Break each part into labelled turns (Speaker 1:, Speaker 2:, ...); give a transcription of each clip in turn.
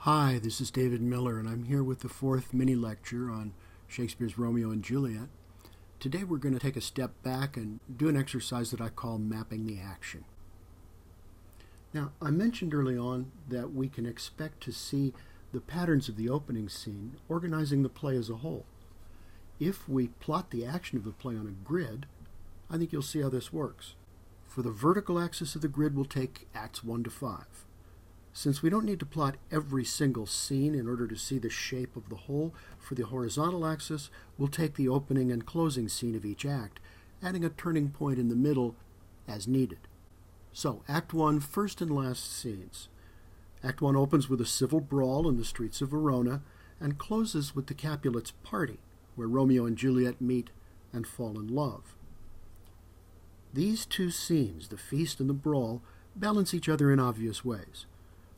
Speaker 1: Hi, this is David Miller, and I'm here with the fourth mini lecture on Shakespeare's Romeo and Juliet. Today we're going to take a step back and do an exercise that I call mapping the action. Now, I mentioned early on that we can expect to see the patterns of the opening scene organizing the play as a whole. If we plot the action of the play on a grid, I think you'll see how this works. For the vertical axis of the grid, we'll take Acts 1 to 5. Since we don't need to plot every single scene in order to see the shape of the whole, for the horizontal axis, we'll take the opening and closing scene of each act, adding a turning point in the middle as needed. So, Act 1, first and last scenes. Act 1 opens with a civil brawl in the streets of Verona and closes with the Capulets' party, where Romeo and Juliet meet and fall in love. These two scenes, the feast and the brawl, balance each other in obvious ways.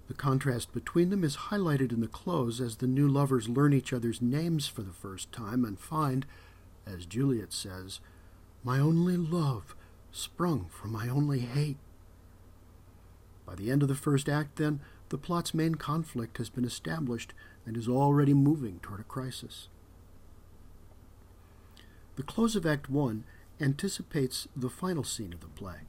Speaker 1: The contrast between them is highlighted in the close as the new lovers learn each other's names for the first time and find, as Juliet says, "My only love sprung from my only hate." By the end of the first act, then, the plot's main conflict has been established and is already moving toward a crisis. The close of Act 1 anticipates the final scene of the play.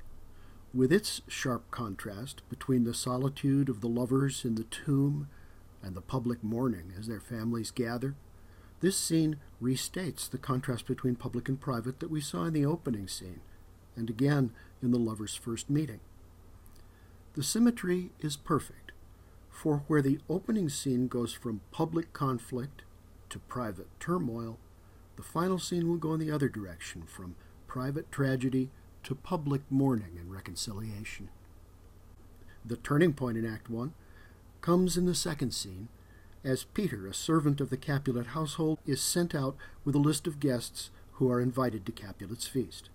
Speaker 1: With its sharp contrast between the solitude of the lovers in the tomb and the public mourning as their families gather, this scene restates the contrast between public and private that we saw in the opening scene, and again in the lovers' first meeting. The symmetry is perfect, for where the opening scene goes from public conflict to private turmoil, the final scene will go in the other direction, from private tragedy to public mourning and reconciliation. The turning point in Act 1 comes in the second scene, as Peter, a servant of the Capulet household, is sent out with a list of guests who are invited to Capulet's feast.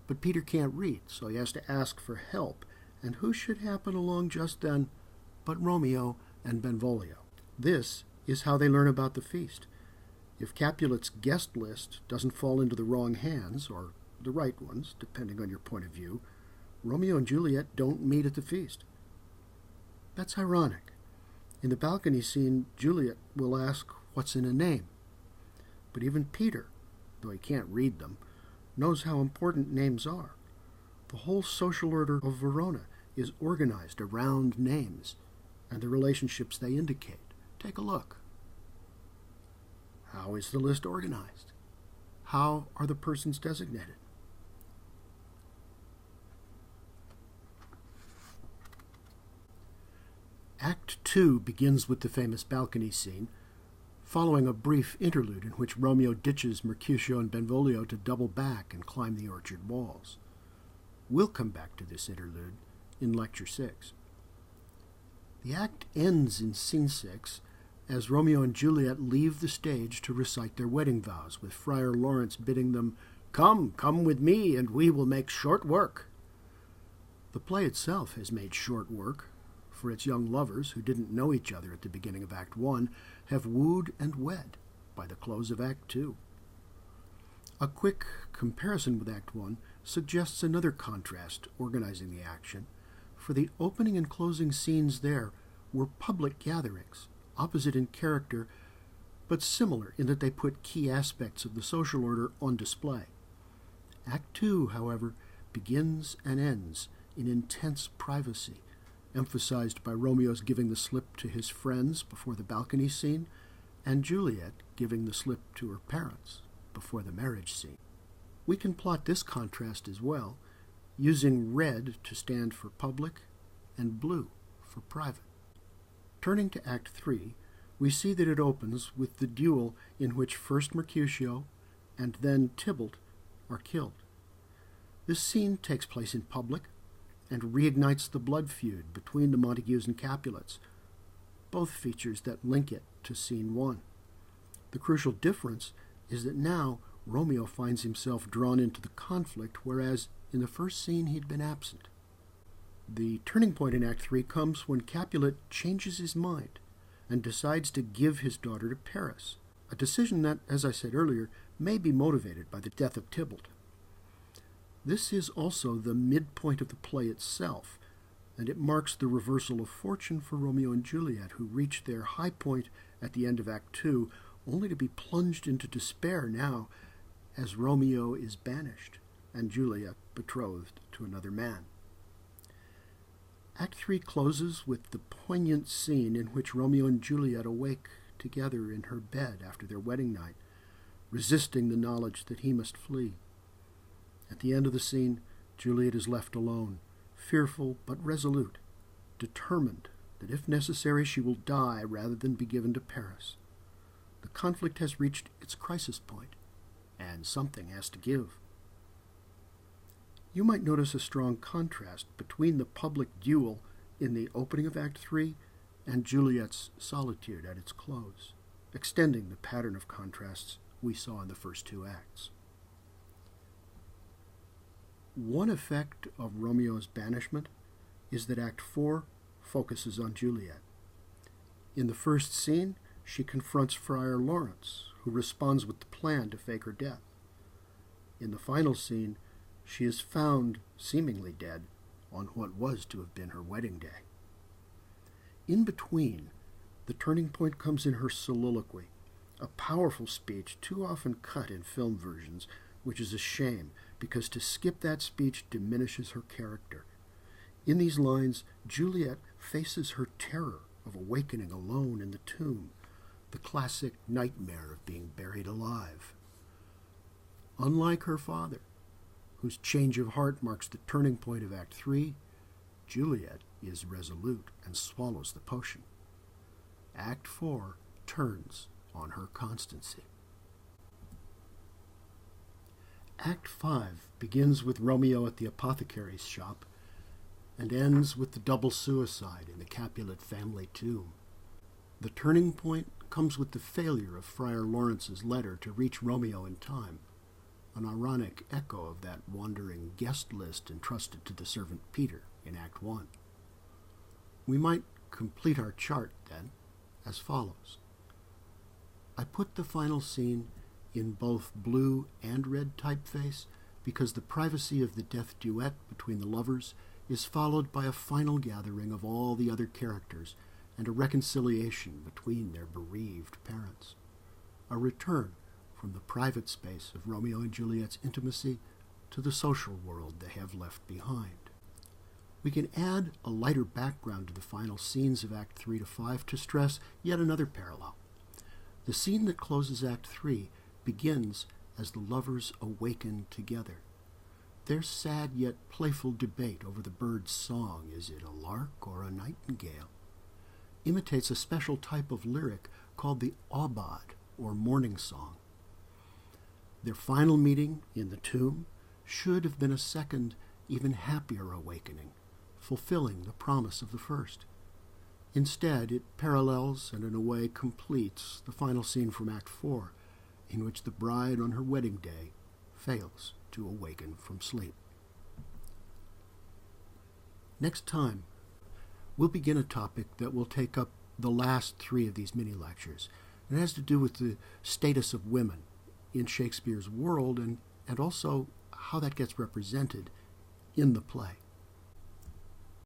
Speaker 1: But Peter can't read, so he has to ask for help, and who should happen along just then but Romeo and Benvolio. This is how they learn about the feast. If Capulet's guest list doesn't fall into the wrong hands, or the right ones, depending on your point of view, Romeo and Juliet don't meet at the feast. That's ironic. In the balcony scene, Juliet will ask, "What's in a name?" But even Peter, though he can't read them, knows how important names are. The whole social order of Verona is organized around names and the relationships they indicate. Take a look. How is the list organized? How are the persons designated? Act 2 begins with the famous balcony scene, following a brief interlude in which Romeo ditches Mercutio and Benvolio to double back and climb the orchard walls. We'll come back to this interlude in Lecture 6. The act ends in Scene 6 as Romeo and Juliet leave the stage to recite their wedding vows, with Friar Lawrence bidding them, come with me, and we will make short work." The play itself has made short work, for its young lovers, who didn't know each other at the beginning of Act 1, have wooed and wed by the close of Act 2. A quick comparison with Act 1 suggests another contrast organizing the action, for the opening and closing scenes there were public gatherings, opposite in character, but similar in that they put key aspects of the social order on display. Act 2, however, begins and ends in intense privacy, emphasized by Romeo's giving the slip to his friends before the balcony scene, and Juliet giving the slip to her parents before the marriage scene. We can plot this contrast as well, using red to stand for public and blue for private. Turning to Act 3, we see that it opens with the duel in which first Mercutio and then Tybalt are killed. This scene takes place in public and reignites the blood feud between the Montagues and Capulets, both features that link it to Scene 1. The crucial difference is that now Romeo finds himself drawn into the conflict, whereas in the first scene he'd been absent. The turning point in Act 3 comes when Capulet changes his mind and decides to give his daughter to Paris, a decision that, as I said earlier, may be motivated by the death of Tybalt. This is also the midpoint of the play itself, and it marks the reversal of fortune for Romeo and Juliet, who reach their high point at the end of Act 2, only to be plunged into despair now as Romeo is banished and Juliet betrothed to another man. Act 3 closes with the poignant scene in which Romeo and Juliet awake together in her bed after their wedding night, resisting the knowledge that he must flee. At the end of the scene, Juliet is left alone, fearful but resolute, determined that if necessary she will die rather than be given to Paris. The conflict has reached its crisis point, and something has to give. You might notice a strong contrast between the public duel in the opening of Act 3 and Juliet's solitude at its close, extending the pattern of contrasts we saw in the first two acts. One effect of Romeo's banishment is that Act 4 focuses on Juliet. In the first scene, she confronts Friar Lawrence, who responds with the plan to fake her death. In the final scene, she is found, seemingly dead, on what was to have been her wedding day. In between, the turning point comes in her soliloquy, a powerful speech too often cut in film versions, which is a shame, because to skip that speech diminishes her character. In these lines, Juliet faces her terror of awakening alone in the tomb, the classic nightmare of being buried alive. Unlike her father, whose change of heart marks the turning point of Act 3, Juliet is resolute and swallows the potion. Act 4 turns on her constancy. Act 5 begins with Romeo at the apothecary's shop and ends with the double suicide in the Capulet family tomb. The turning point comes with the failure of Friar Lawrence's letter to reach Romeo in time, an ironic echo of that wandering guest list entrusted to the servant Peter in Act 1. We might complete our chart, then, as follows. I put the final scene in both blue and red typeface because the privacy of the death duet between the lovers is followed by a final gathering of all the other characters and a reconciliation between their bereaved parents. A return from the private space of Romeo and Juliet's intimacy to the social world they have left behind. We can add a lighter background to the final scenes of Act 3 to 5 to stress yet another parallel. The scene that closes Act 3 begins as the lovers awaken together. Their sad yet playful debate over the bird's song, is it a lark or a nightingale, imitates a special type of lyric called the aubade, or morning song. Their final meeting in the tomb should have been a second, even happier awakening, fulfilling the promise of the first. Instead, it parallels and in a way completes the final scene from Act 4, in which the bride on her wedding day fails to awaken from sleep. Next time, we'll begin a topic that will take up the last three of these mini-lectures. It has to do with the status of women in Shakespeare's world and also how that gets represented in the play.